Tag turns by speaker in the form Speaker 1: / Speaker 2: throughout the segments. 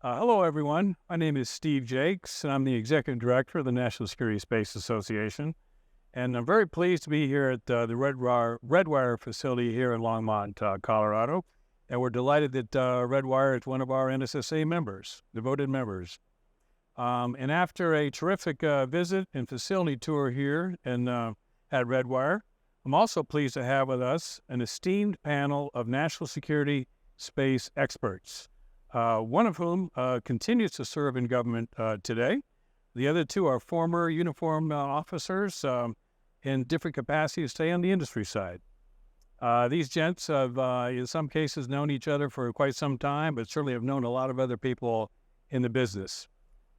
Speaker 1: Hello, everyone. My name is Steve Jakes, and I'm the Executive Director of the National Security Space Association. And I'm very pleased to be here at the Redwire facility here in Longmont, Colorado. And we're delighted that Redwire is one of our NSSA members, devoted members. And after a terrific visit and facility tour here at Redwire, I'm also pleased to have with us an esteemed panel of national security space experts. One of whom continues to serve in government today. The other two are former uniformed officers in different capacities, stay on the industry side. These gents have, in some cases, known each other for quite some time, but certainly have known a lot of other people in the business.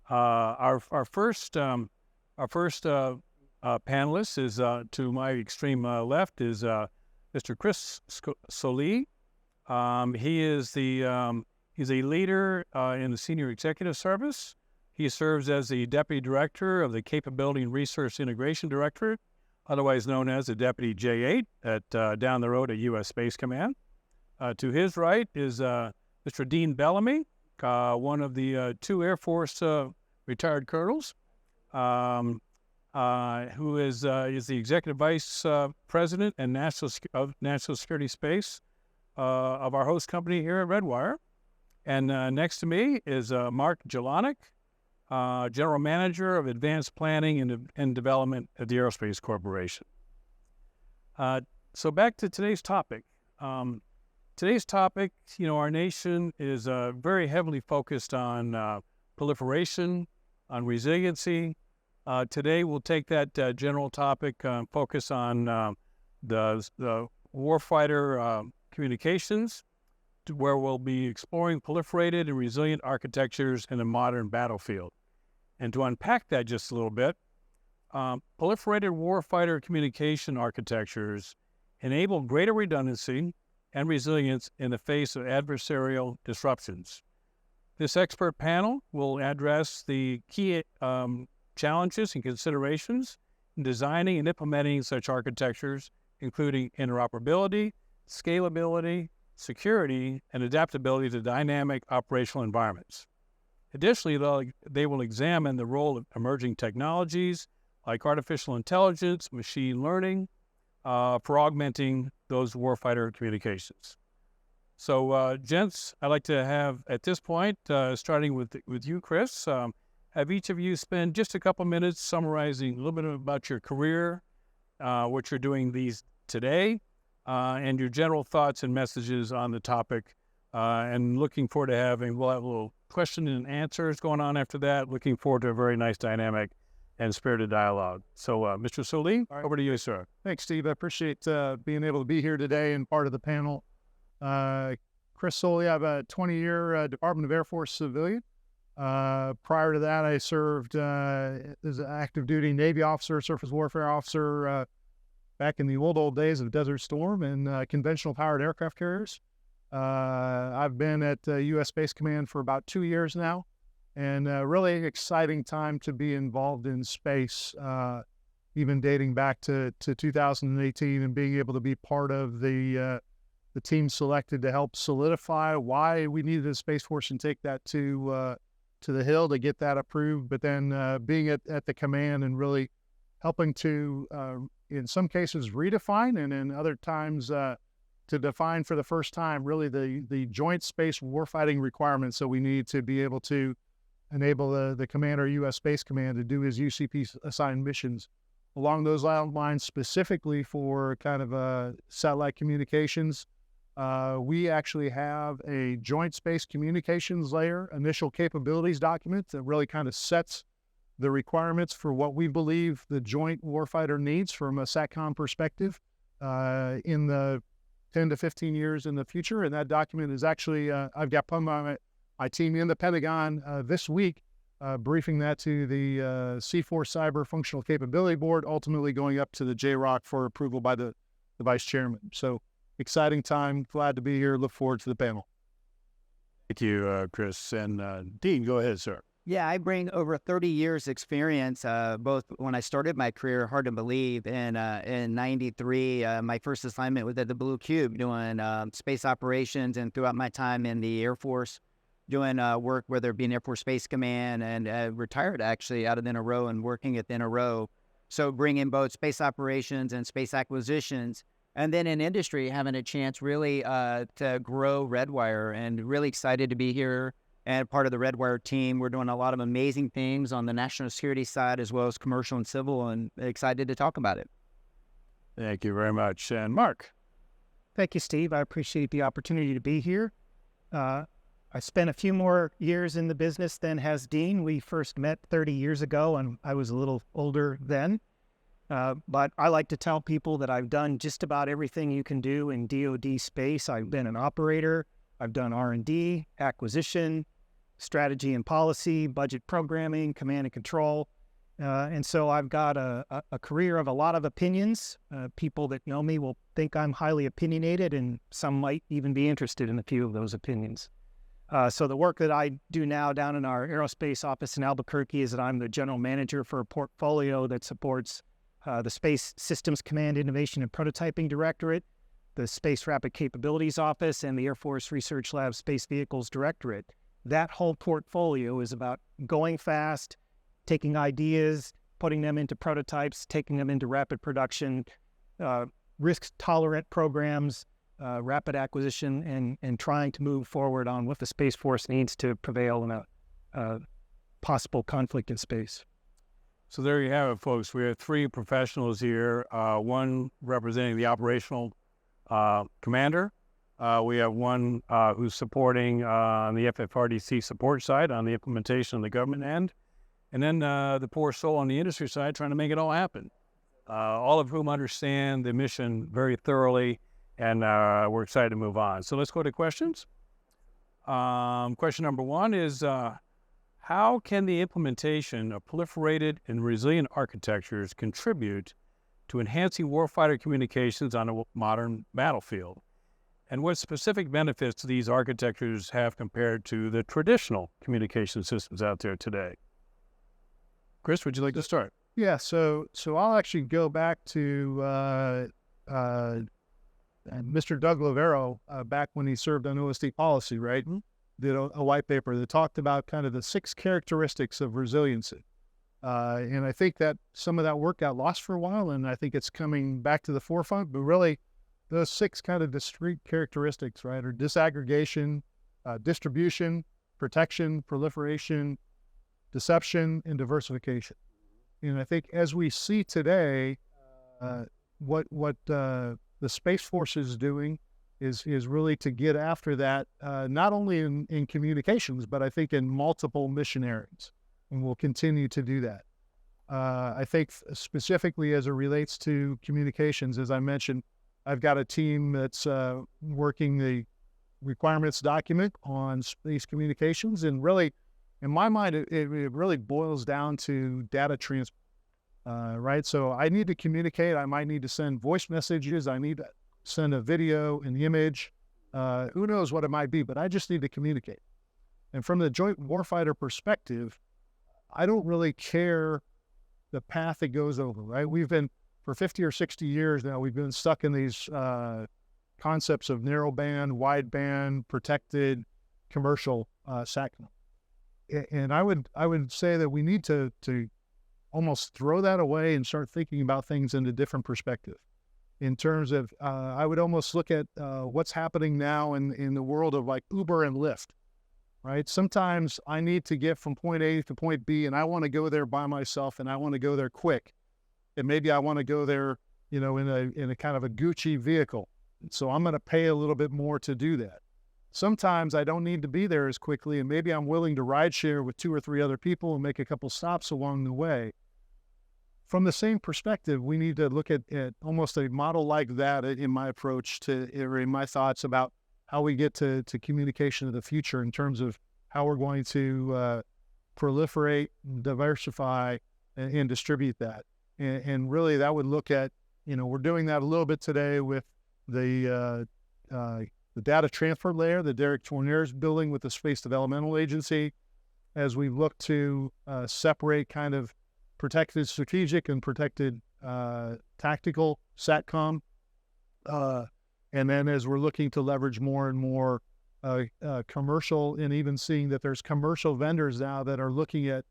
Speaker 1: Our first panelist is to my extreme left is Mr. Chris Solie. He's a leader in the Senior Executive Service. He serves as the Deputy Director of the Capability and Resource Integration Directorate, otherwise known as the Deputy J8 at down the road at U.S. Space Command. To his right is Mr. Dean Bellamy, one of the two Air Force retired colonels, who is the Executive Vice President and National Security Space of our host company here at Redwire. And next to me is Mark Jelonic, General Manager of Advanced Planning and Development at the Aerospace Corporation. So back to today's topic. Today's topic, our nation is very heavily focused on proliferation, on resiliency. Today we'll take that general topic, focus on the warfighter communications, where we'll be exploring proliferated and resilient architectures in a modern battlefield. And to unpack that just a little bit, proliferated warfighter communication architectures enable greater redundancy and resilience in the face of adversarial disruptions. This expert panel will address the key challenges and considerations in designing and implementing such architectures, including interoperability, scalability, security, and adaptability to dynamic operational environments. Additionally, they will examine the role of emerging technologies like artificial intelligence, machine learning, for augmenting those warfighter communications. So, gents, I'd like to have, at this point, starting with you, Chris, have each of you spend just a couple minutes summarizing a little bit about your career, what you're doing today, and your general thoughts and messages on the topic, and looking forward to we'll have a little question and answers going on after that. Looking forward to a very nice dynamic and spirited dialogue. So, Mr. Solie, over to you, sir.
Speaker 2: Thanks, Steve. I appreciate being able to be here today and part of the panel. Chris Solie, I have a 20-year Department of Air Force civilian. Prior to that, I served as an active duty Navy officer, surface warfare officer, back in the old days of Desert Storm and conventional powered aircraft carriers. I've been at U.S. Space Command for about 2 years now, and really exciting time to be involved in space, even dating back to 2018 and being able to be part of the team selected to help solidify why we needed a Space Force and take that to the Hill to get that approved, but then being at the command and really helping to in some cases redefine, and in other times to define for the first time really the joint space warfighting requirements that we need to be able to enable the commander of U.S. Space Command to do his UCP assigned missions. Along those lines, specifically for kind of satellite communications, we actually have a joint space communications layer initial capabilities document that really kind of sets the requirements for what we believe the joint warfighter needs from a SATCOM perspective in the 10 to 15 years in the future. And that document is actually, I've got my team in the Pentagon this week, briefing that to the C4 Cyber Functional Capability Board, ultimately going up to the JROC for approval by the Vice Chairman. So exciting time, glad to be here, look forward to the panel.
Speaker 1: Thank you, Chris. And Dean, go ahead, sir.
Speaker 3: Yeah, I bring over 30 years experience, both when I started my career, hard to believe, in 93, my first assignment was at the Blue Cube doing space operations, and throughout my time in the Air Force, doing work, whether it be in Air Force Space Command, and retired actually out of NRO and working at NRO. So bringing both space operations and space acquisitions, and then in industry, having a chance really to grow Redwire, and really excited to be here and part of the Redwire team. We're doing a lot of amazing things on the national security side as well as commercial and civil, and excited to talk about it.
Speaker 1: Thank you very much. And Mark.
Speaker 4: Thank you, Steve. I appreciate the opportunity to be here. I spent a few more years in the business than has Dean. We first met 30 years ago, and I was a little older then. But I like to tell people that I've done just about everything you can do in DoD space. I've been an operator. I've done R&D, acquisition, strategy and policy, budget programming, command and control. And so I've got a career of a lot of opinions. People that know me will think I'm highly opinionated, and some might even be interested in a few of those opinions. So the work that I do now down in our aerospace office in Albuquerque is that I'm the general manager for a portfolio that supports the Space Systems Command Innovation and Prototyping Directorate, the Space Rapid Capabilities Office, and the Air Force Research Lab Space Vehicles Directorate. That whole portfolio is about going fast, taking ideas, putting them into prototypes, taking them into rapid production, risk-tolerant programs, rapid acquisition, and trying to move forward on what the Space Force needs to prevail in a possible conflict in space.
Speaker 1: So there you have it, folks. We have three professionals here, one representing the operational commander. We have one who's supporting on the FFRDC support side, on the implementation on the government end, and then the poor soul on the industry side trying to make it all happen, all of whom understand the mission very thoroughly, and we're excited to move on. So let's go to questions. Question number one is, how can the implementation of proliferated and resilient architectures contribute to enhancing warfighter communications on a modern battlefield? And what specific benefits do these architectures have compared to the traditional communication systems out there today? Chris, would you like to start?
Speaker 2: Yeah, so I'll actually go back to Mr. Doug Lavero back when he served on OSD policy, right? Mm-hmm. Did a white paper that talked about kind of the 6 characteristics of resiliency. And I think that some of that work got lost for a while, and I think it's coming back to the forefront. But really, those 6 kind of discrete characteristics, right, are disaggregation, distribution, protection, proliferation, deception, and diversification. And I think as we see today, what the Space Force is doing is really to get after that, not only in communications, but I think in multiple mission areas, and we'll continue to do that. I think specifically as it relates to communications, as I mentioned, I've got a team that's working the requirements document on space communications, and really, in my mind, it really boils down to data transfer, right? So I need to communicate. I might need to send voice messages. I need to send a video, an image, who knows what it might be, but I just need to communicate. And from the joint warfighter perspective, I don't really care the path it goes over, right? We've been, for 50 or 60 years now, we've been stuck in these concepts of narrowband, wideband, protected, commercial satcom. And I would say that we need to almost throw that away and start thinking about things in a different perspective. In terms of, I would almost look at what's happening now in the world of like Uber and Lyft, right? Sometimes I need to get from point A to point B, and I want to go there by myself, and I want to go there quick. And maybe I want to go there, you know, in a kind of a Gucci vehicle. So I'm going to pay a little bit more to do that. Sometimes I don't need to be there as quickly, and maybe I'm willing to ride share with 2 or 3 other people and make a couple stops along the way. From the same perspective, we need to look at almost a model like that in my approach to, or in my thoughts about how we get to communication of the future in terms of how we're going to proliferate, diversify, and distribute that. And really that would look at, you know, we're doing that a little bit today with the data transfer layer that Derek Tournier is building with the Space Developmental Agency, as we look to separate kind of protected strategic and protected tactical SATCOM. And then as we're looking to leverage more and more commercial, and even seeing that there's commercial vendors now that are looking at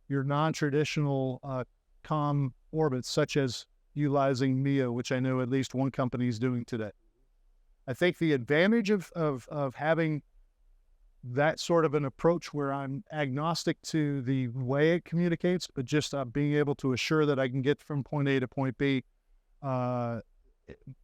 Speaker 2: your non-traditional comm orbits, such as utilizing MEO, which I know at least one company is doing today. I think the advantage of having that sort of an approach where I'm agnostic to the way it communicates, but just being able to assure that I can get from point A to point B,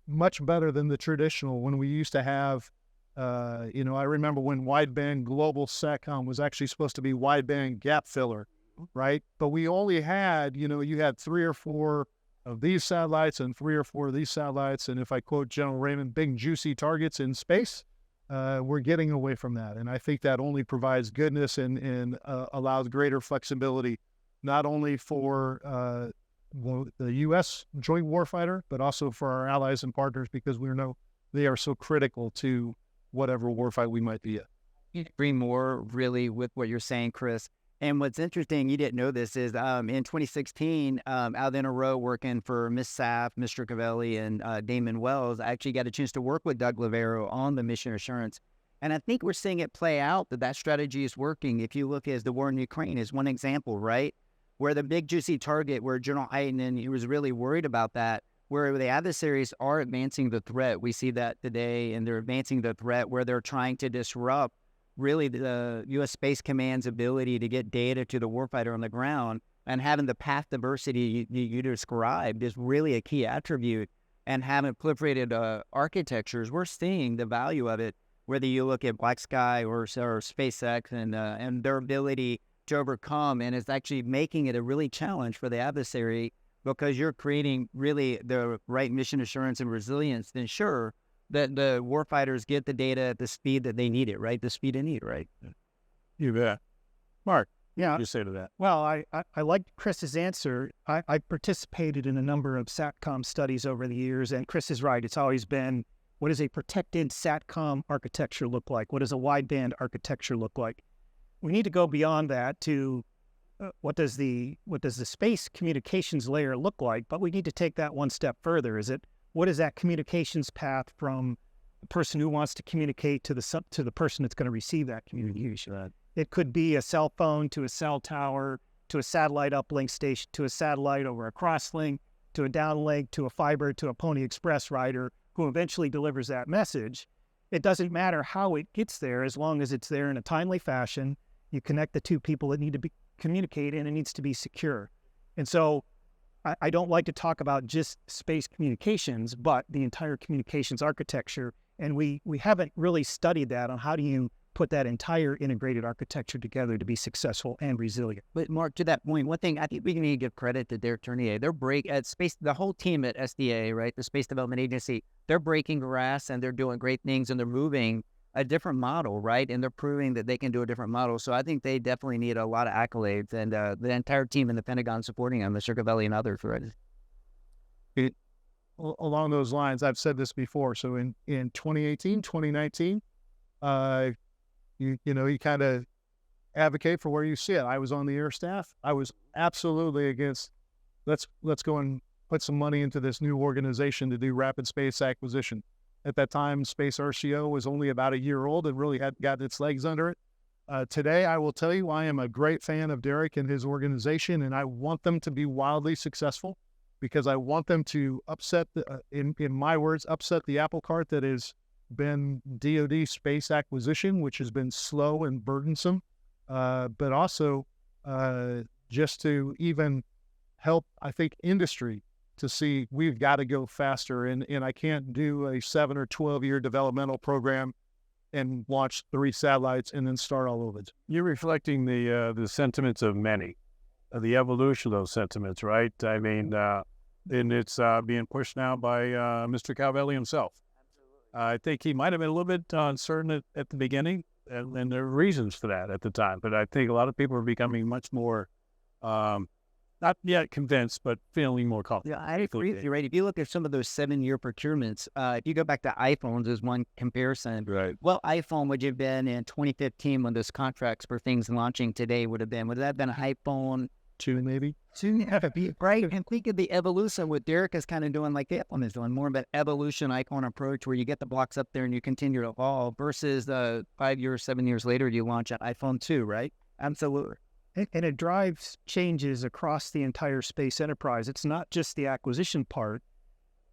Speaker 2: much better than the traditional when we used to have, I remember when wideband global satcom was actually supposed to be wideband gap filler, right? But we only had, you had 3 or 4 of these satellites and 3 or 4 of these satellites. And if I quote General Raymond, big juicy targets in space. We're getting away from that. And I think that only provides goodness and allows greater flexibility, not only for the U.S. joint warfighter, but also for our allies and partners, because we know they are so critical to whatever warfight we might be in.
Speaker 3: You agree more really with what you're saying, Chris. And what's interesting, you didn't know this, is in 2016, out in a row working for Miss Saf, Mr. Cavelli, and Damon Wells, I actually got a chance to work with Doug Lavero on the mission assurance. And I think we're seeing it play out, that strategy is working. If you look at the war in Ukraine is one example, right? Where the big juicy target, where General Hayden, he was really worried about that, where the adversaries are advancing the threat. We see that today, and they're advancing the threat where they're trying to disrupt really the U.S. Space Command's ability to get data to the warfighter on the ground, and having the path diversity you described is really a key attribute. And having proliferated architectures, we're seeing the value of it, whether you look at Black Sky or SpaceX and their ability to overcome, and it's actually making it a really challenge for the adversary, because you're creating really the right mission assurance and resilience to ensure that the warfighters get the data at the speed that they need it, right? The speed they need, right?
Speaker 1: You bet. Mark,
Speaker 4: Yeah.
Speaker 1: what do you say to that?
Speaker 4: Well, I liked Chris's answer. I participated in a number of SATCOM studies over the years, and Chris is right. It's always been, what does a protected SATCOM architecture look like? What does a wideband architecture look like? We need to go beyond that to what does the space communications layer look like? But we need to take that one step further. What is that communications path from the person who wants to communicate to the person that's going to receive that communication?
Speaker 1: Right.
Speaker 4: It could be a cell phone to a cell tower, to a satellite uplink station, to a satellite over a crosslink, to a downlink, to a fiber, to a Pony Express rider who eventually delivers that message. It doesn't matter how it gets there, as long as it's there in a timely fashion. You connect the two people that need to be communicate, and it needs to be secure. And so I don't like to talk about just space communications, but the entire communications architecture. And we haven't really studied that on how do you put that entire integrated architecture together to be successful and resilient.
Speaker 3: But Mark, to that point, one thing I think we need to give credit to Derek Tournier. The whole team at SDA, right, the Space Development Agency, they're breaking grass and they're doing great things, and they're moving a different model, right? And they're proving that they can do a different model. So I think they definitely need a lot of accolades, and the entire team in the Pentagon supporting them, Mr. Cavelli and others, right?
Speaker 2: Along those lines, I've said this before. So in 2018, 2019, you kind of advocate for where you sit. I was on the air staff. I was absolutely against, let's go and put some money into this new organization to do rapid space acquisition. At that time, Space RCO was only about a year old and really hadn't gotten its legs under it. Today, I will tell you, I am a great fan of Derek and his organization, and I want them to be wildly successful, because I want them to upset, in my words, upset the apple cart that has been DoD space acquisition, which has been slow and burdensome, but also just to even help, I think, industry to see we've got to go faster, and I can't do a 7 or 12-year developmental program and launch 3 satellites and then start all over.
Speaker 1: You're reflecting the sentiments of many, the evolution of those sentiments, right? I mean, and it's being pushed now by Mr. Cavelli himself. I think he might have been a little bit uncertain at the beginning, and there are reasons for that at the time. But I think a lot of people are becoming much more, not yet convinced, but feeling more confident.
Speaker 3: Yeah, I agree with you, right? If you look at some of those 7-year procurements, if you go back to iPhones as one comparison,
Speaker 1: Right.
Speaker 3: Well, iPhone would have been in 2015 when those contracts for things launching today would have been? Would that have been an iPhone
Speaker 2: two maybe.
Speaker 3: Soon have to be right. And think of the evolution what Derek is kind of doing, like the Apple is doing, more of an evolution icon approach where you get the blocks up there and you continue to evolve versus 5 years, 7 years later, you launch an iPhone 2, right? Absolutely.
Speaker 4: And it drives changes across the entire space enterprise. It's not just the acquisition part.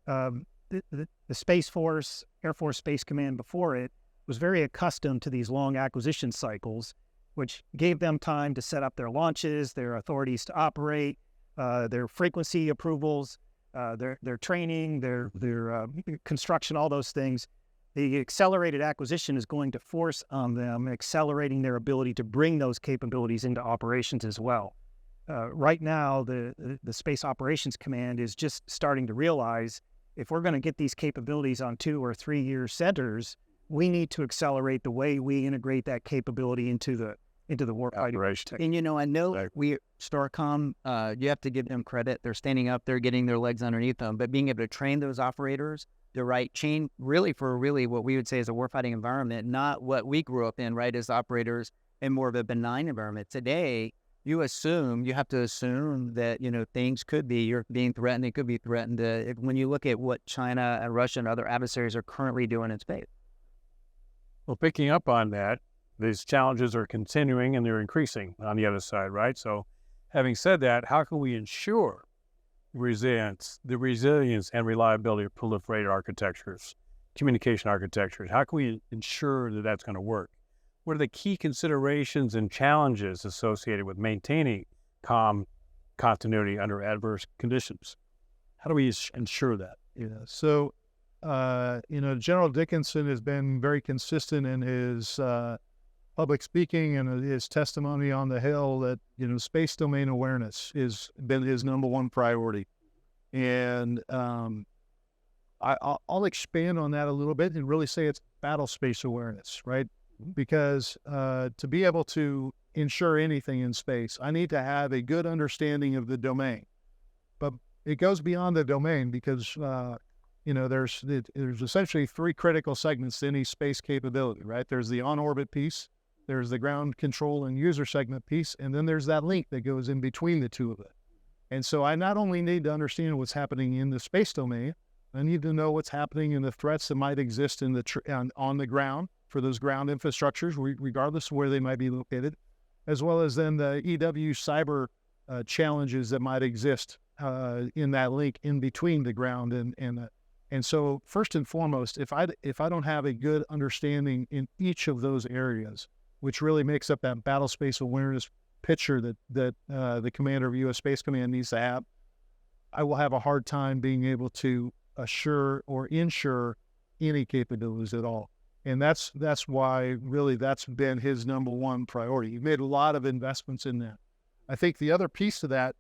Speaker 4: The Space Force, Air Force Space Command before it was very accustomed to these long acquisition cycles, which gave them time to set up their launches, their authorities to operate, their frequency approvals, their training, their construction, all those things. The accelerated acquisition is going to force on them accelerating their ability to bring those capabilities into operations as well. Right now, the Space Operations Command is just starting to realize if we're going to get these capabilities on 2 or 3 year centers, we need to accelerate the way we integrate that capability into the warfighting.
Speaker 3: And I know Starcom, you have to give them credit. They're standing up, they're getting their legs underneath them, but being able to train those operators the right chain, really what we would say is a warfighting environment, not what we grew up in, right, as operators in more of a benign environment. Today, you have to assume that, things could be, you're being threatened, it could be threatened. When you look at what China and Russia and other adversaries are currently doing in space.
Speaker 1: Well, picking up on that, these challenges are continuing and they're increasing on the other side, right? So having said that, how can we ensure the resilience and reliability of proliferated architectures, communication architectures? How can we ensure that that's going to work? What are the key considerations and challenges associated with maintaining continuity under adverse conditions? How do we ensure that?
Speaker 2: Yeah. So, General Dickinson has been very consistent in his public speaking and his testimony on the Hill that, space domain awareness has been his number one priority. And I'll expand on that a little bit and really say it's battle space awareness, right? Because to be able to ensure anything in space, I need to have a good understanding of the domain. But it goes beyond the domain because, there's essentially 3 critical segments to any space capability, right? There's the on-orbit piece, there's the ground control and user segment piece, and then there's that link that goes in between the two of it. And so I not only need to understand what's happening in the space domain, I need to know what's happening in the threats that might exist in on the ground for those ground infrastructures, regardless of where they might be located, as well as then the EW cyber challenges that might exist in that link in between the ground and so first and foremost, if I don't have a good understanding in each of those areas, which really makes up that battle space awareness picture that the commander of U.S. Space Command needs to have, I will have a hard time being able to assure or ensure any capabilities at all. And that's why really that's been his number one priority. He made a lot of investments in that. I think the other piece of that,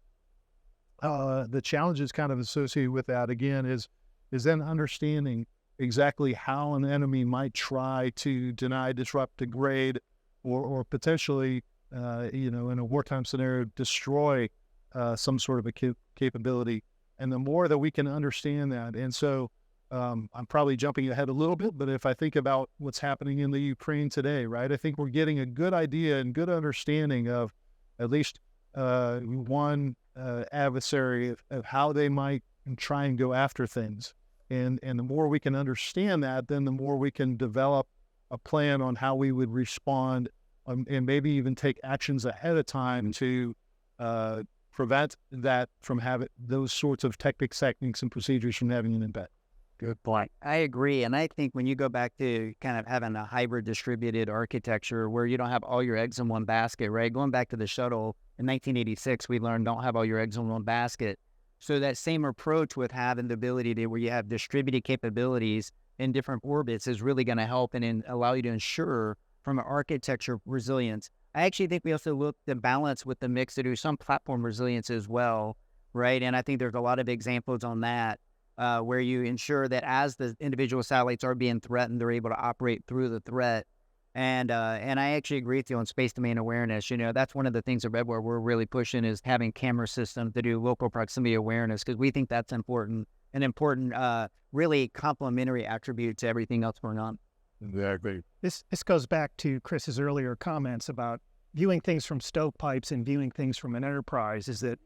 Speaker 2: the challenges kind of associated with that again is then understanding exactly how an enemy might try to deny, disrupt, degrade, or potentially, in a wartime scenario, destroy some sort of a capability. And the more that we can understand that, and so I'm probably jumping ahead a little bit, but if I think about what's happening in the Ukraine today, right, I think we're getting a good idea and good understanding of at least one adversary of how they might try and go after things. And the more we can understand that, then the more we can develop a plan on how we would respond and maybe even take actions ahead of time to prevent that from having those sorts of techniques and procedures from having an impact.
Speaker 1: Good point.
Speaker 3: I agree. And I think when you go back to kind of having a hybrid distributed architecture where you don't have all your eggs in one basket, right? Going back to the shuttle in 1986, we learned don't have all your eggs in one basket. So that same approach with having the ability to where you have distributed capabilities in different orbits is really going to help and allow you to ensure from an architecture resilience. I actually think we also look to balance with the mix to do some platform resilience as well, right? And I think there's a lot of examples on that where you ensure that as the individual satellites are being threatened, they're able to operate through the threat. And I actually agree with you on space domain awareness. That's one of the things at Redwire we're really pushing is having camera systems to do local proximity awareness because we think that's important, an important, really complementary attribute to everything else going on.
Speaker 1: Exactly.
Speaker 4: This goes back to Chris's earlier comments about viewing things from stovepipes and viewing things from an enterprise is that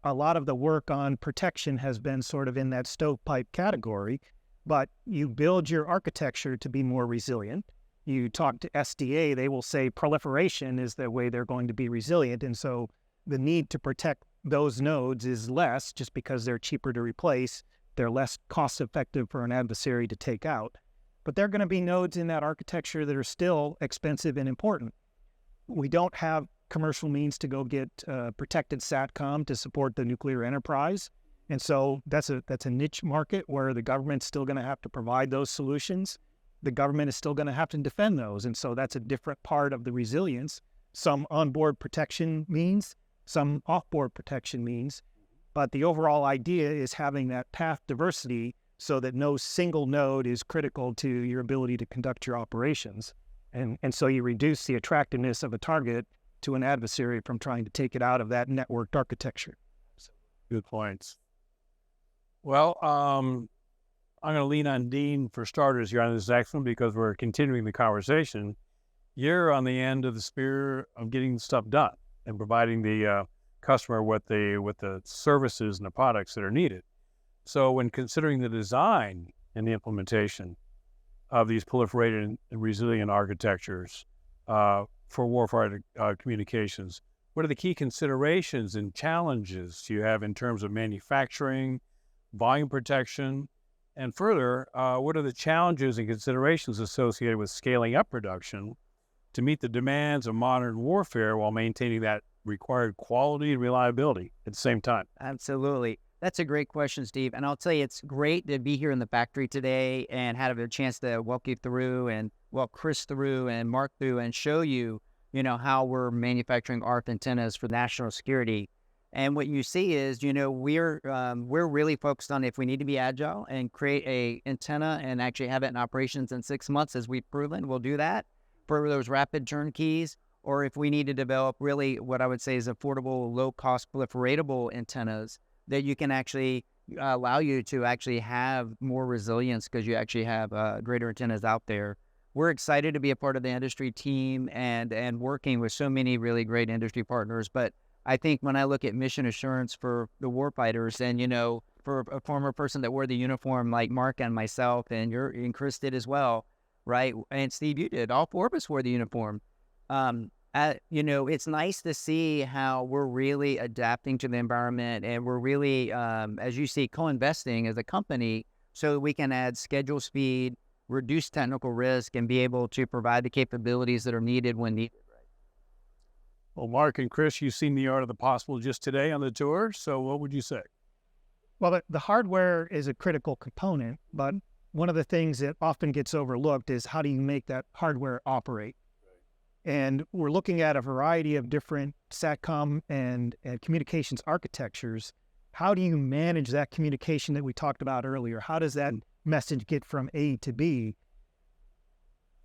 Speaker 4: a lot of the work on protection has been sort of in that stovepipe category, but you build your architecture to be more resilient. You talk to SDA, they will say proliferation is the way they're going to be resilient. And so the need to protect those nodes is less just because they're cheaper to replace. They're less cost effective for an adversary to take out. But there are going to be nodes in that architecture that are still expensive and important. We don't have commercial means to go get protected SATCOM to support the nuclear enterprise. And so that's a niche market where the government's still going to have to provide those solutions. The government is still going to have to defend those. And so that's a different part of the resilience. Some onboard protection means, some offboard protection means. But the overall idea is having that path diversity so that no single node is critical to your ability to conduct your operations. And so you reduce the attractiveness of a target to an adversary from trying to take it out of that networked architecture.
Speaker 1: Good points. Well, I'm going to lean on Dean for starters here on this excellent because we're continuing the conversation. You're on the end of the spear of getting stuff done and providing the customer with the services and the products that are needed. So when considering the design and the implementation of these proliferated and resilient architectures for warfighter communications, what are the key considerations and challenges you have in terms of manufacturing, volume protection, and further, what are the challenges and considerations associated with scaling up production to meet the demands of modern warfare while maintaining that required quality and reliability at the same time?
Speaker 3: Absolutely. That's a great question, Steve. And I'll tell you, it's great to be here in the factory today and have a chance to walk you through and walk Chris through and Mark through and show you, how we're manufacturing ARF antennas for national security. And what you see is, we're really focused on if we need to be agile and create a antenna and actually have it in operations in 6 months, as we've proven, we'll do that for those rapid turnkeys. Or if we need to develop really what I would say is affordable, low-cost, proliferatable antennas that you can actually allow you to actually have more resilience because you actually have greater antennas out there. We're excited to be a part of the industry team and working with so many really great industry partners. But I think when I look at mission assurance for the warfighters and, for a former person that wore the uniform like Mark and myself and Chris did as well, right? And Steve, you did. All four of us wore the uniform. It's nice to see how we're really adapting to the environment and we're really, as you see, co-investing as a company so we can add schedule speed, reduce technical risk, and be able to provide the capabilities that are needed when needed.
Speaker 1: Well, Mark and Chris, you've seen the art of the possible just today on the tour. So what would you say?
Speaker 4: Well, the hardware is a critical component, but one of the things that often gets overlooked is how do you make that hardware operate? And we're looking at a variety of different SATCOM and communications architectures. How do you manage that communication that we talked about earlier? How does that message get from A to B?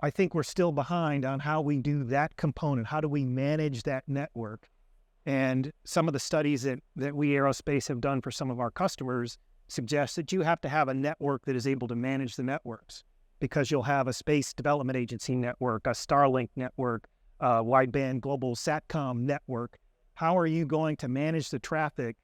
Speaker 4: I think we're still behind on how we do that component. How do we manage that network? And some of the studies that we aerospace have done for some of our customers suggest that you have to have a network that is able to manage the networks, because you'll have a Space Development Agency network, a Starlink network, a wideband global SATCOM network. How are you going to manage the traffic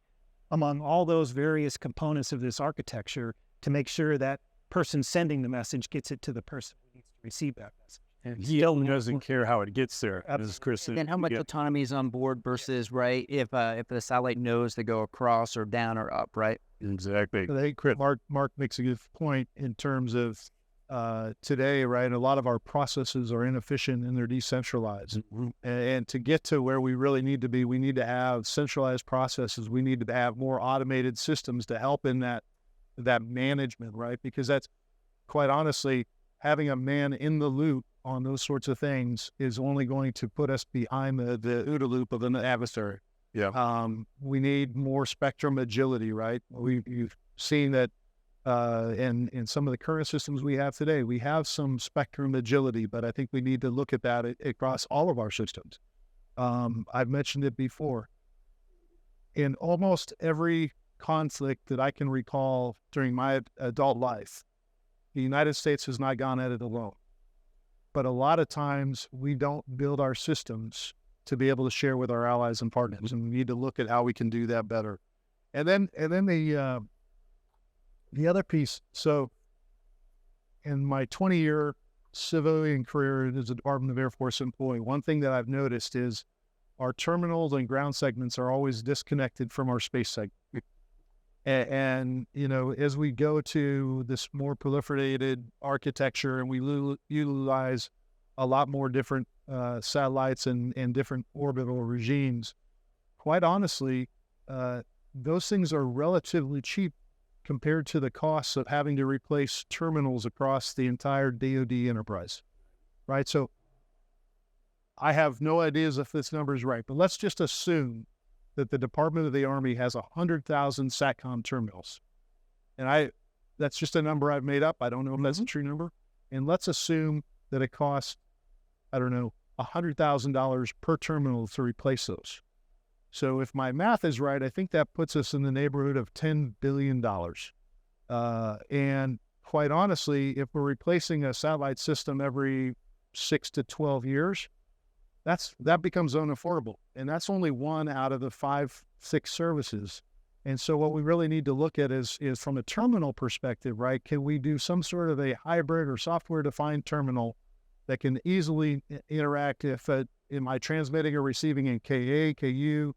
Speaker 4: among all those various components of this architecture to make sure that person sending the message gets it to the person who needs to receive that message?
Speaker 1: And he doesn't care how it gets there, as Chris said.
Speaker 3: And how much autonomy is on board versus, right, if the satellite knows to go across or down or up, right?
Speaker 1: Exactly.
Speaker 2: I think Mark makes a good point in terms of today, right? A lot of our processes are inefficient and they're decentralized.
Speaker 1: Mm-hmm.
Speaker 2: And to get to where we really need to be, we need to have centralized processes. We need to have more automated systems to help in that management, right? Because that's, quite honestly, having a man in the loop on those sorts of things is only going to put us behind the OODA loop of an adversary.
Speaker 1: Yeah.
Speaker 2: We need more spectrum agility, right? You've seen that in some of the current systems we have today, we have some spectrum agility, but I think we need to look at that across all of our systems. I've mentioned it before. In almost every conflict that I can recall during my adult life, the United States has not gone at it alone. But a lot of times we don't build our systems to be able to share with our allies and partners, and we need to look at how we can do that better. And then the other piece. So, in my 20-year civilian career as a Department of Air Force employee, one thing that I've noticed is our terminals and ground segments are always disconnected from our space segment. And you know, as we go to this more proliferated architecture and we utilize a lot more different satellites and different orbital regimes, quite honestly, those things are relatively cheap compared to the costs of having to replace terminals across the entire DoD enterprise, right? So I have no ideas if this number is right, but let's just assume that the Department of the Army has 100,000 SATCOM terminals. And that's just a number I've made up. I don't know if that's a true number. And let's assume that it costs, I don't know, $100,000 per terminal to replace those. So if my math is right, I think that puts us in the neighborhood of $10 billion. And quite honestly, if we're replacing a satellite system every 6 to 12 years, that becomes unaffordable. And that's only one out of the 5, 6 services. And so what we really need to look at is from a terminal perspective, right? Can we do some sort of a hybrid or software-defined terminal that can easily interact am I transmitting or receiving in Ka, Ku,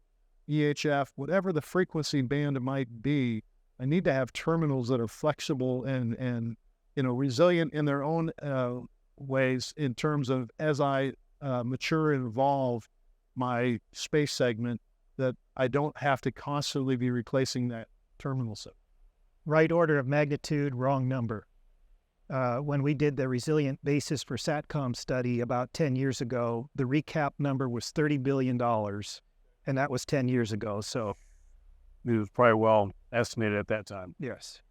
Speaker 2: EHF, whatever the frequency band might be. I need to have terminals that are flexible and you know, resilient in their own ways in terms of as I mature and evolve my space segment, that I don't have to constantly be replacing that terminal set.
Speaker 4: Right order of magnitude, wrong number. When we did the resilient basis for SATCOM study about 10 years ago, the recap number was $30 billion, and that was 10 years ago. So
Speaker 1: It was probably well estimated at that time.
Speaker 4: yes.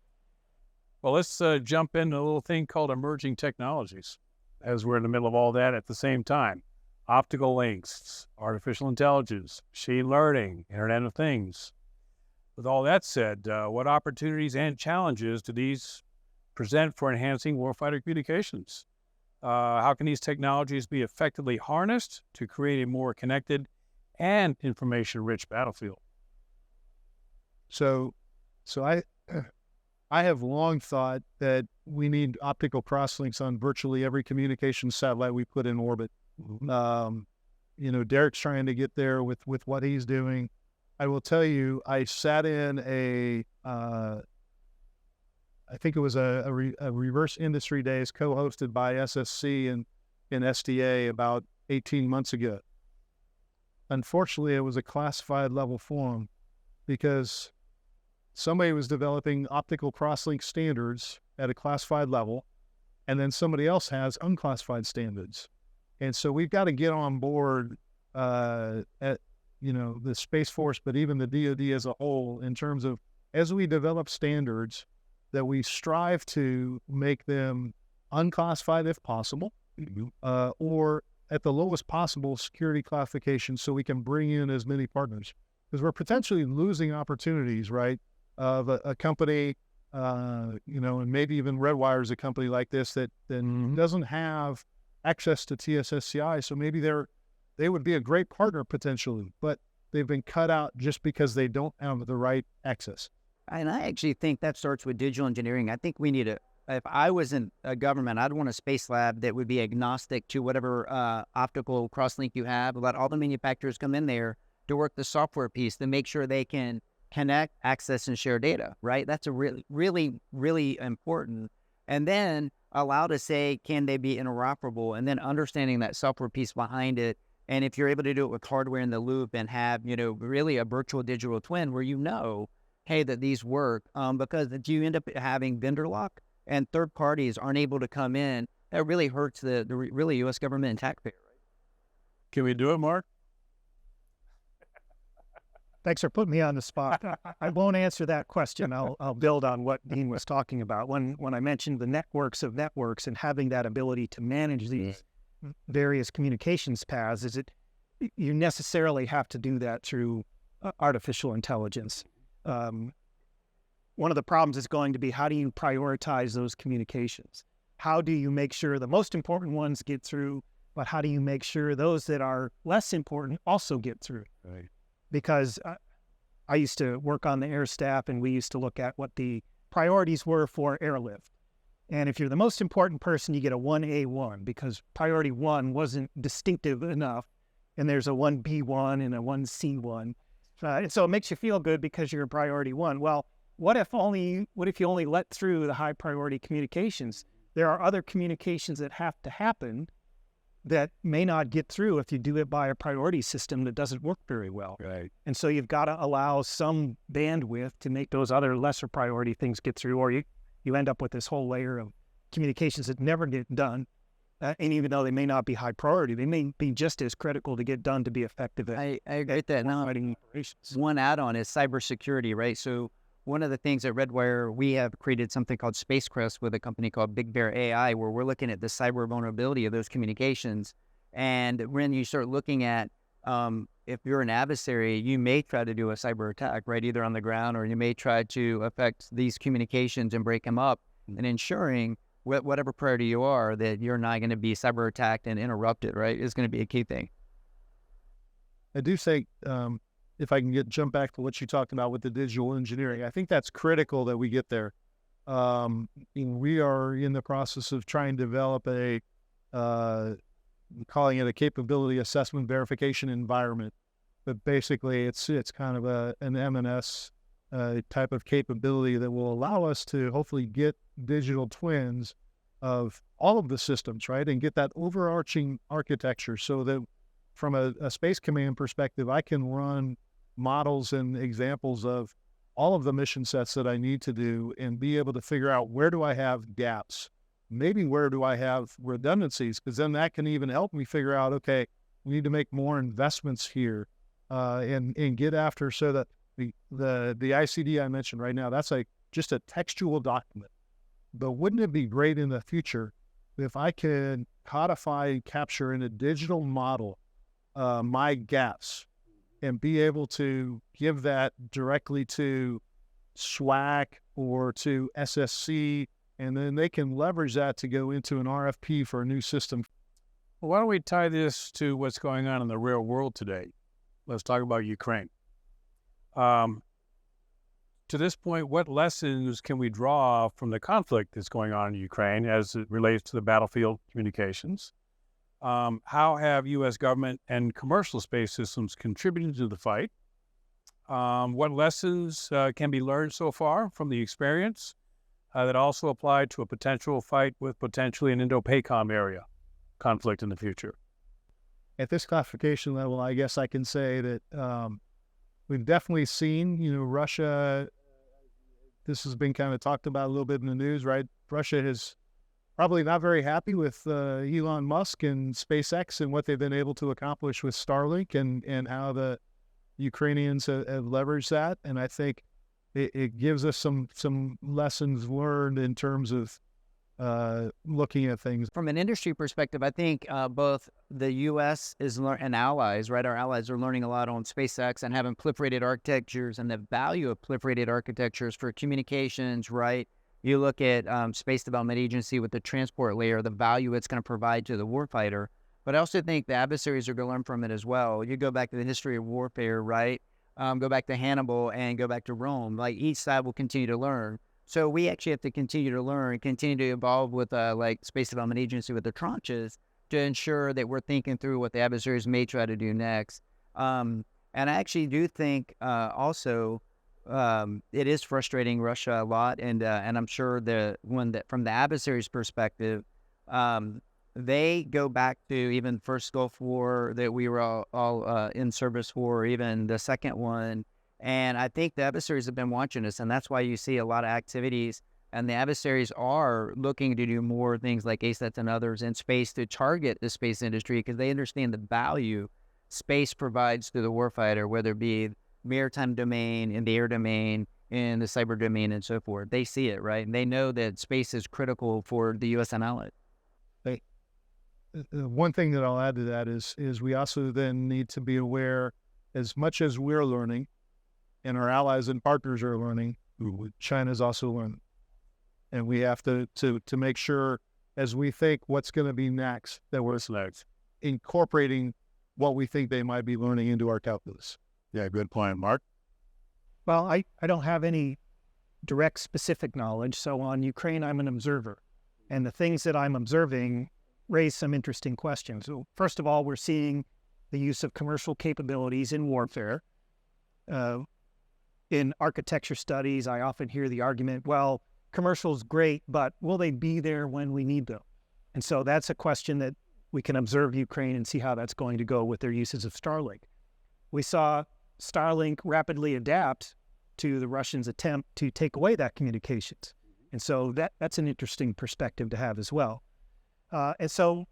Speaker 1: Well, let's jump into a little thing called emerging technologies, as we're in the middle of all that at the same time. Optical links, artificial intelligence, machine learning, Internet of Things. With all that said, what opportunities and challenges do these present for enhancing warfighter communications? How can these technologies be effectively harnessed to create a more connected and information-rich battlefield?
Speaker 2: So I have long thought that we need optical crosslinks on virtually every communication satellite we put in orbit. You know, Derek's trying to get there with what he's doing. I will tell you, I sat in I think it was a reverse industry days co-hosted by SSC and SDA about 18 months ago. Unfortunately, it was a classified level forum because somebody was developing optical crosslink standards at a classified level, and then somebody else has unclassified standards. And so we've got to get on board at, you know, the Space Force, but even the DoD as a whole, in terms of as we develop standards, that we strive to make them unclassified if possible, or at the lowest possible security classification so we can bring in as many partners. Because we're potentially losing opportunities, right, of a company, you know, and maybe even Redwire is a company like this that doesn't have access to TSSCI. So maybe they would be a great partner potentially, but they've been cut out just because they don't have the right access.
Speaker 3: And I actually think that starts with digital engineering. I think we need if I was in a government, I'd want a space lab that would be agnostic to whatever optical crosslink you have. Let all the manufacturers come in there to work the software piece to make sure they can connect, access, and share data, right? That's a really, really, really important. And then allow to say, can they be interoperable? And then understanding that software piece behind it. And if you're able to do it with hardware in the loop and have, you know, really a virtual digital twin where you know, hey, that these work, because if you end up having vendor lock and third parties aren't able to come in, that really hurts the really U.S. government and taxpayer. Right?
Speaker 1: Can we do it, Mark?
Speaker 4: Thanks for putting me on the spot. I won't answer that question. I'll build on what Dean was talking about. When I mentioned the networks of networks and having that ability to manage these various communications paths, you necessarily have to do that through artificial intelligence. One of the problems is going to be, how do you prioritize those communications? How do you make sure the most important ones get through but how do you make sure those that are less important also get through?
Speaker 1: Right.
Speaker 4: Because I used to work on the air staff, and we used to look at what the priorities were for airlift. And if you're the most important person, you get a 1A1 because priority 1 wasn't distinctive enough, and there's a 1B1 and a 1C1. And so it makes you feel good because you're a priority 1. Well, what if you only let through the high priority communications? There are other communications that have to happen that may not get through if you do it by a priority system that doesn't work very well.
Speaker 1: Right.
Speaker 4: And so you've got to allow some bandwidth to make those other lesser priority things get through, or you end up with this whole layer of communications that never get done. And even though they may not be high priority, they may be just as critical to get done to be effective at
Speaker 3: I agree with that. Now,
Speaker 4: fighting operations.
Speaker 3: one add-on is cybersecurity, right? So one of the things at Redwire, we have created something called SpaceCrest with a company called Big Bear AI, where we're looking at the cyber vulnerability of those communications. And when you start looking at, if you're an adversary, you may try to do a cyber attack, right? Either on the ground, or you may try to affect these communications and break them up, and ensuring whatever priority you are, that you're not going to be cyber attacked and interrupted, right? Is going to be a key thing.
Speaker 2: I do think, if I can jump back to what you talked about with the digital engineering, I think that's critical that we get there. We are in the process of trying to develop calling it a capability assessment verification environment, but basically it's kind of an M&S type of capability that will allow us to hopefully get digital twins of all of the systems, right, and get that overarching architecture so that from a Space Command perspective, I can run models and examples of all of the mission sets that I need to do and be able to figure out where do I have gaps, maybe where do I have redundancies, because then that can even help me figure out, okay, we need to make more investments here and get after, so that the ICD I mentioned right now, that's like just a textual document. But wouldn't it be great in the future if I could codify and capture in a digital model my gaps and be able to give that directly to SWAC or to SSC, and then they can leverage that to go into an RFP for a new system.
Speaker 1: Well, why don't we tie this to what's going on in the real world today? Let's talk about Ukraine. To this point, what lessons can we draw from the conflict that's going on in Ukraine as it relates to the battlefield communications? How have U.S. government and commercial space systems contributed to the fight? What lessons can be learned so far from the experience that also apply to a potential fight with potentially an Indo-PACOM area conflict in the future?
Speaker 2: At this classification level, I guess I can say that we've definitely seen, Russia, this has been kind of talked about a little bit in the news, right? Russia is probably not very happy with Elon Musk and SpaceX and what they've been able to accomplish with Starlink and how the Ukrainians have leveraged that. And I think it gives us some lessons learned in terms of looking at things.
Speaker 3: From an industry perspective, I think both the U.S. and allies, right? Our allies are learning a lot on SpaceX and having proliferated architectures and the value of proliferated architectures for communications, right? You look at Space Development Agency with the transport layer, the value it's going to provide to the warfighter. But I also think the adversaries are going to learn from it as well. You go back to the history of warfare, right? Go back to Hannibal and go back to Rome. Like, each side will continue to learn. So we actually have to continue to learn, continue to evolve with like Space Development Agency with the tranches to ensure that we're thinking through what the adversaries may try to do next. And I actually do think also it is frustrating Russia a lot, and I'm sure from the adversaries' perspective, they go back to even first Gulf War that we were all in service for, or even the second one. And I think the adversaries have been watching us, and that's why you see a lot of activities. And the adversaries are looking to do more things like ASATs and others in space to target the space industry, because they understand the value space provides to the warfighter, whether it be maritime domain, in the air domain, in the cyber domain, and so forth. They see it, right? And they know that space is critical for the U.S. and allies.
Speaker 2: One thing that I'll add to that is we also then need to be aware, as much as we're learning, and our allies and partners are learning, China's also learning. And we have to make sure, as we think what's going to be next, that we're next. incorporating what we think they might be learning into our calculus.
Speaker 5: Yeah, good point, Mark.
Speaker 4: Well, I don't have any direct specific knowledge. So on Ukraine, I'm an observer. And the things that I'm observing raise some interesting questions. So first of all, we're seeing the use of commercial capabilities in warfare. In architecture studies, I often hear the argument, well, commercial's great, but will they be there when we need them? And so that's a question that we can observe Ukraine and see how that's going to go with their uses of Starlink. We saw Starlink rapidly adapt to the Russians' attempt to take away that communications. And so that's an interesting perspective to have as well. And so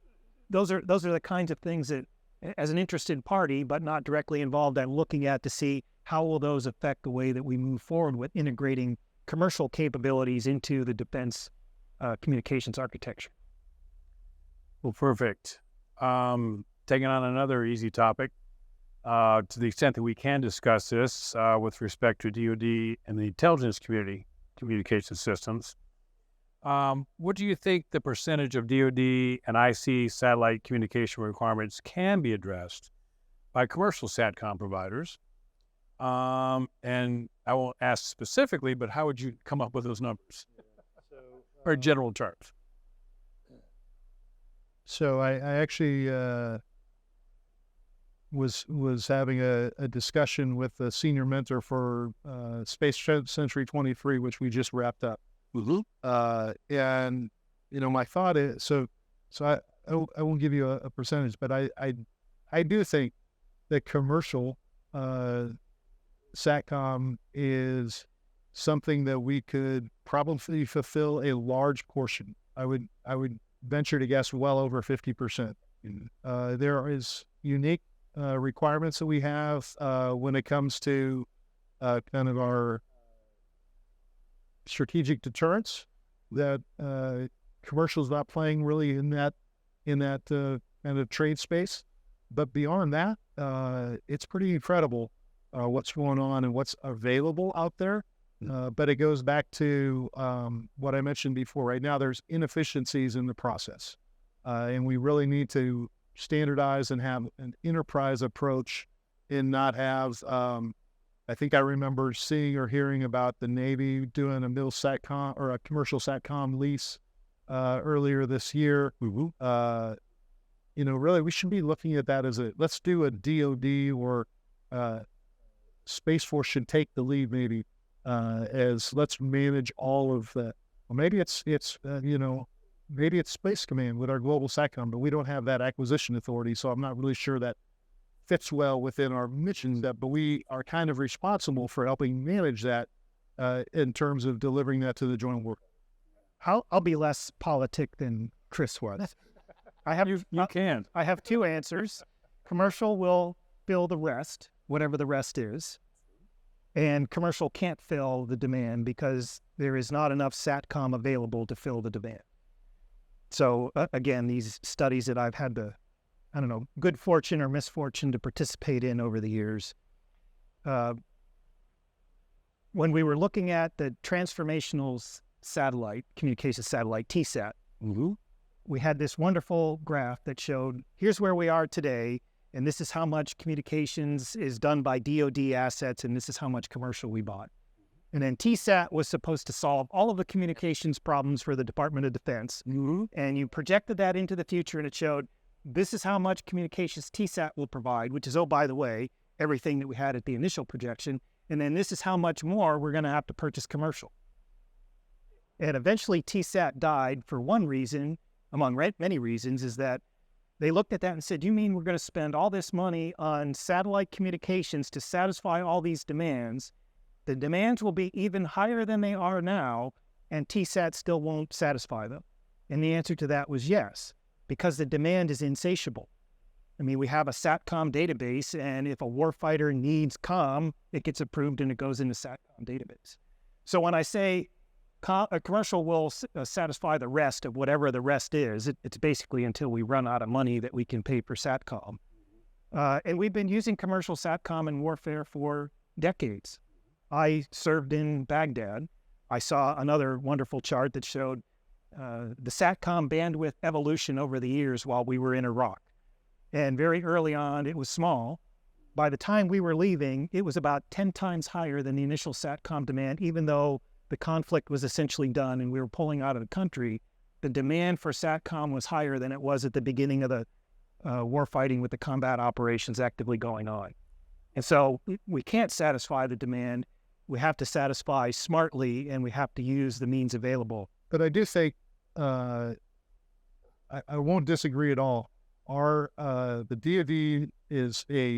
Speaker 4: those are the kinds of things that, as an interested party, but not directly involved, I'm looking at to see how will those affect the way that we move forward with integrating commercial capabilities into the defense communications architecture.
Speaker 1: Well, perfect. Taking on another easy topic, to the extent that we can discuss this with respect to DoD and the intelligence community communication systems. What do you think the percentage of DoD and IC satellite communication requirements can be addressed by commercial SATCOM providers? And I won't ask specifically, but how would you come up with those numbers? Or general terms?
Speaker 2: So I actually was having a discussion with the senior mentor for Space Century 23, which we just wrapped up. And my thought is so I won't give you a percentage, but I do think that commercial SATCOM is something that we could probably fulfill a large portion. I would venture to guess well over 50%. There is unique requirements that we have when it comes to kind of our strategic deterrence that commercial is not playing really in that kind of trade space. But beyond that, it's pretty incredible what's going on and what's available out there. But it goes back to what I mentioned before. Right now, there's inefficiencies in the process, and we really need to standardize and have an enterprise approach and not have. I think I remember seeing or hearing about the Navy doing a mil SATCOM or a commercial SATCOM lease earlier this year. Really, we should be looking at that as let's do a DoD or Space Force should take the lead, maybe. As let's manage all of that. Well, maybe it's maybe it's Space Command with our global SATCOM, but we don't have that acquisition authority, so I'm not really sure that fits well within our mission. But we are kind of responsible for helping manage that in terms of delivering that to the joint work.
Speaker 4: I'll be less politic than Chris was. I have two answers. Commercial will fill the rest, whatever the rest is. And commercial can't fill the demand because there is not enough SATCOM available to fill the demand. So again, these studies that I've had the, good fortune or misfortune to participate in over the years, when we were looking at the transformational satellite, communication satellite, TSAT, we had this wonderful graph that showed, here's where we are today, and this is how much communications is done by DoD assets, and this is how much commercial we bought. And then TSAT was supposed to solve all of the communications problems for the Department of Defense. And you projected that into the future, and it showed this is how much communications TSAT will provide, which is, oh, by the way, everything that we had at the initial projection. And then this is how much more we're going to have to purchase commercial. And eventually TSAT died for one reason, among many reasons, is that they looked at that and said, you mean we're going to spend all this money on satellite communications to satisfy all these demands? The demands will be even higher than they are now, and TSAT still won't satisfy them. And the answer to that was yes, because the demand is insatiable. I mean, we have a SATCOM database, and if a warfighter needs comm, it gets approved and it goes into SATCOM database. So when I say a commercial will satisfy the rest of whatever the rest is, it's basically until we run out of money that we can pay for SATCOM. And we've been using commercial SATCOM in warfare for decades. I served in Baghdad. I saw another wonderful chart that showed the SATCOM bandwidth evolution over the years while we were in Iraq. And very early on, it was small. By the time we were leaving, it was about 10 times higher than the initial SATCOM demand, even though the conflict was essentially done and we were pulling out of the country. The demand for SATCOM was higher than it was at the beginning of the war fighting with the combat operations actively going on. And so we can't satisfy the demand. We have to satisfy smartly, and we have to use the means available.
Speaker 2: But I do think I won't disagree at all. The DoD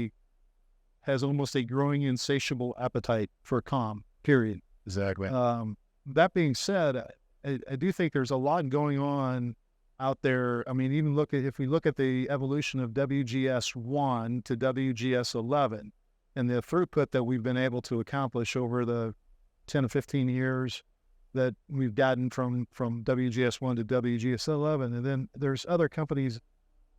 Speaker 2: has almost a growing insatiable appetite for comm, period.
Speaker 5: Exactly.
Speaker 2: That being said, I do think there's a lot going on out there. I mean, if we look at the evolution of WGS1 to WGS11 and the throughput that we've been able to accomplish over the 10 to 15 years that we've gotten from WGS1 to WGS11. And then there's other companies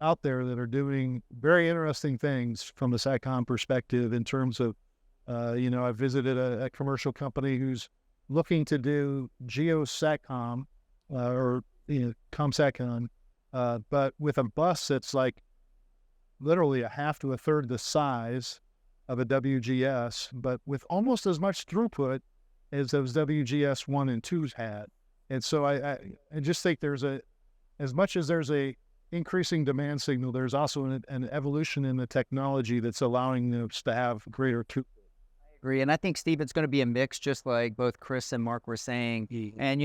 Speaker 2: out there that are doing very interesting things from the SATCOM perspective in terms of, I visited a commercial company who's looking to do GeoSatcom or ComSatcom, but with a bus that's like literally a half to a third the size of a WGS, but with almost as much throughput as those WGS 1 and 2s had. And so I just think as much as there's a increasing demand signal, there's also an evolution in the technology that's allowing us to have greater throughput.
Speaker 3: Agree. And I think, Steve, it's going to be a mix, just like both Chris and Mark were saying. And,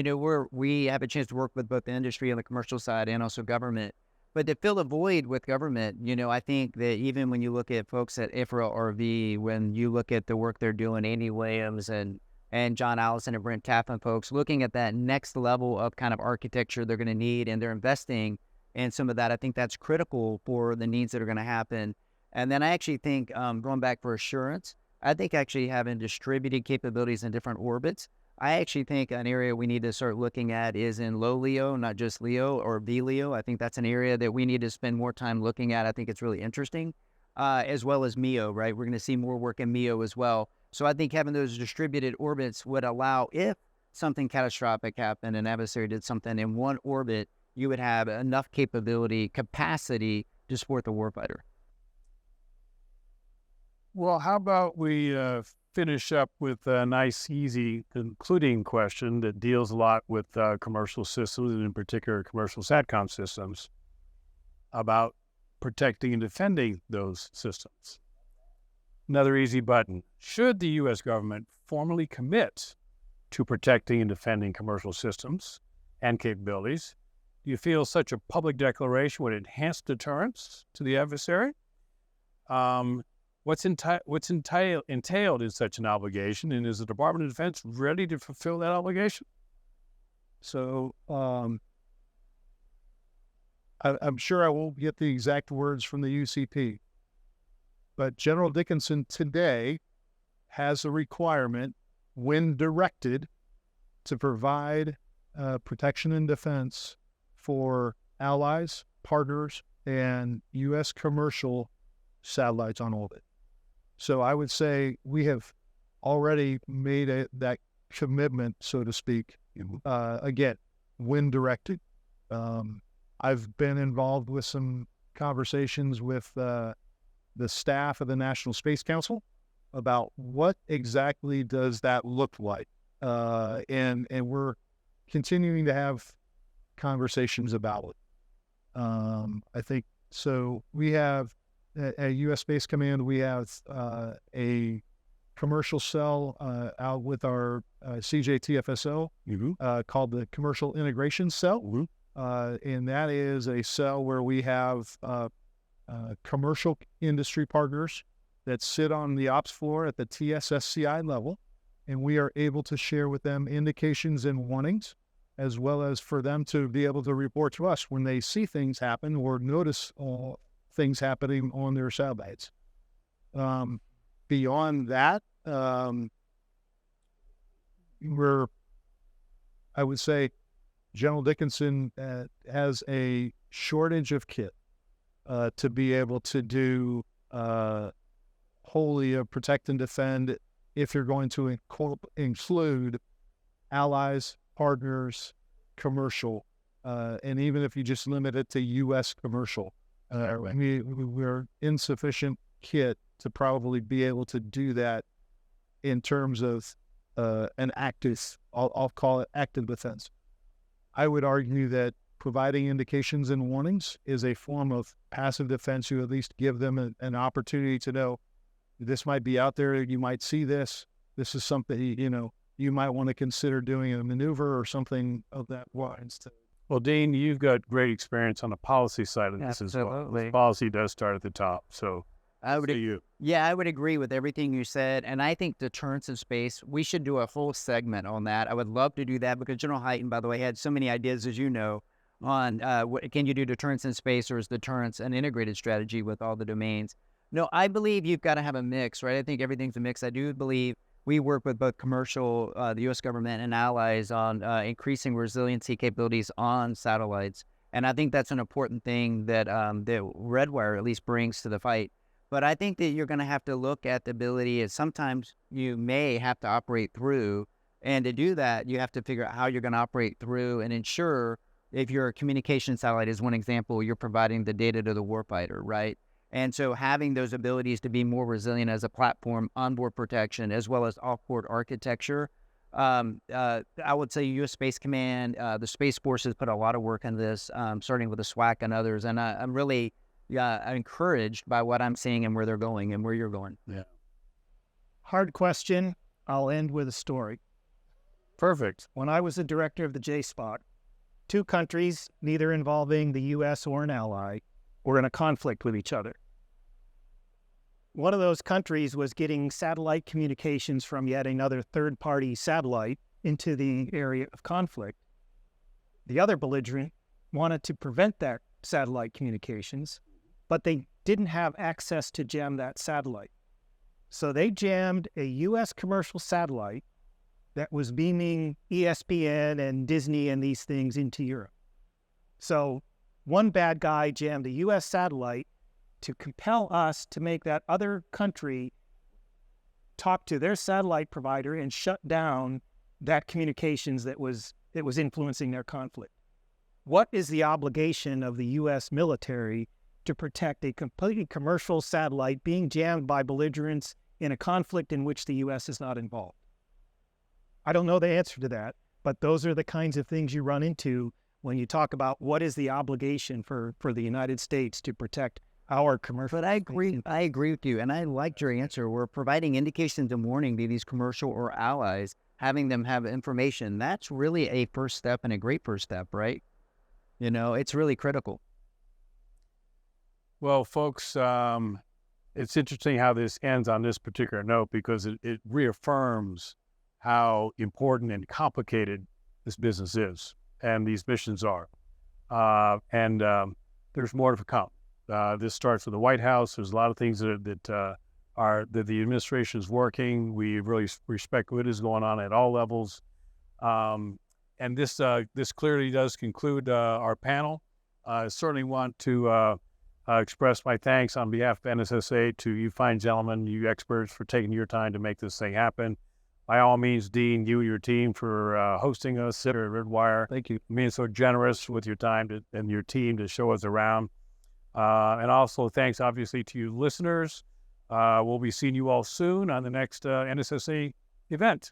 Speaker 3: we have a chance to work with both the industry on the commercial side and also government. But to fill a void with government, I think that even when you look at folks at IFRA RV, when you look at the work they're doing, Andy Williams and John Allison and Brent Tappan folks, looking at that next level of kind of architecture they're going to need, and they're investing in some of that, I think that's critical for the needs that are going to happen. And then I actually think, going back for assurance, I think actually having distributed capabilities in different orbits, I actually think an area we need to start looking at is in low LEO, not just LEO or VLEO. I think that's an area that we need to spend more time looking at. I think it's really interesting, as well as MEO, right? We're going to see more work in MEO as well. So I think having those distributed orbits would allow, if something catastrophic happened, an adversary did something in one orbit, you would have enough capacity to support the warfighter.
Speaker 1: Well, how about we finish up with a nice, easy concluding question that deals a lot with commercial systems, and in particular commercial SATCOM systems, about protecting and defending those systems. Another easy button. Should the U.S. government formally commit to protecting and defending commercial systems and capabilities, do you feel such a public declaration would enhance deterrence to the adversary? What's entailed in such an obligation, and is the Department of Defense ready to fulfill that obligation?
Speaker 2: So I'm sure I won't get the exact words from the UCP, but General Dickinson today has a requirement, when directed, to provide protection and defense for allies, partners, and U.S. commercial satellites on orbit. So I would say we have already made that commitment, so to speak, again, when directed. I've been involved with some conversations with the staff of the National Space Council about what exactly does that look like. And we're continuing to have conversations about it. I think so. We have at U.S. Space Command, we have a commercial cell out with our CJTFSO called the Commercial Integration Cell. And that is a cell where we have commercial industry partners that sit on the ops floor at the TSSCI level, and we are able to share with them indications and warnings, as well as for them to be able to report to us when they see things happen or notice things happening on their satellites. Beyond that, I would say General Dickinson has a shortage of kit to be able to do wholly protect and defend if you're going to include allies, partners, commercial, and even if you just limit it to U.S. commercial. We're insufficient kit to probably be able to do that in terms of an active, I'll call it active defense. I would argue that providing indications and warnings is a form of passive defense. You at least give them an opportunity to know this might be out there. You might see this. This is something, you might want to consider doing a maneuver or something of that lines.
Speaker 1: Well, Dean, you've got great experience on the policy side of this as well.
Speaker 3: Absolutely.
Speaker 1: Policy does start at the top. So
Speaker 3: I would
Speaker 1: you.
Speaker 3: Yeah, I would agree with everything you said. And I think deterrence in space, we should do a whole segment on that. I would love to do that because General Hyten, by the way, had so many ideas, as you know, on what can you do deterrence in space, or is deterrence an integrated strategy with all the domains? No, I believe you've got to have a mix, right? I think everything's a mix. I do believe we work with both commercial, the U.S. government and allies on increasing resiliency capabilities on satellites. And I think that's an important thing that Redwire at least brings to the fight. But I think that you're going to have to look at the ability, and sometimes you may have to operate through. And to do that, you have to figure out how you're going to operate through and ensure, if your communication satellite is one example, you're providing the data to the warfighter, right? And so having those abilities to be more resilient as a platform, onboard protection, as well as off-board architecture. I would say U.S. Space Command, the Space Force has put a lot of work into this, starting with the SWAC and others. And I'm really encouraged by what I'm seeing and where they're going and where you're going.
Speaker 1: Yeah.
Speaker 4: Hard question. I'll end with a story.
Speaker 1: Perfect.
Speaker 4: When I was the director of the JSPOC, 2 countries, neither involving the U.S. or an ally, were in a conflict with each other. One of those countries was getting satellite communications from yet another third-party satellite into the area of conflict. The other belligerent wanted to prevent that satellite communications, but they didn't have access to jam that satellite. So they jammed a U.S. commercial satellite that was beaming ESPN and Disney and these things into Europe. So one bad guy jammed a U.S. satellite to compel us to make that other country talk to their satellite provider and shut down that communications that was influencing their conflict. What is the obligation of the U.S. military to protect a completely commercial satellite being jammed by belligerents in a conflict in which the U.S. is not involved? I don't know the answer to that, but those are the kinds of things you run into when you talk about what is the obligation for the United States to protect our commercial.
Speaker 3: But I agree with you, and I liked your answer. We're providing indications and warning to these commercial or allies, having them have information. That's really a first step, and a great first step, right? It's really critical.
Speaker 1: Well, folks, it's interesting how this ends on this particular note, because it reaffirms how important and complicated this business is and these missions are. And there's more to come. This starts with the White House. There's a lot of things that the administration is working. We really respect what is going on at all levels. And this clearly does conclude our panel. I certainly want to express my thanks on behalf of NSSA to you fine gentlemen, you experts, for taking your time to make this thing happen. By all means, Dean, you and your team for hosting us here at Redwire.
Speaker 2: Thank you.
Speaker 1: Being so generous with your time and your team to show us around. And also thanks, obviously, to you listeners. We'll be seeing you all soon on the next NSSA event.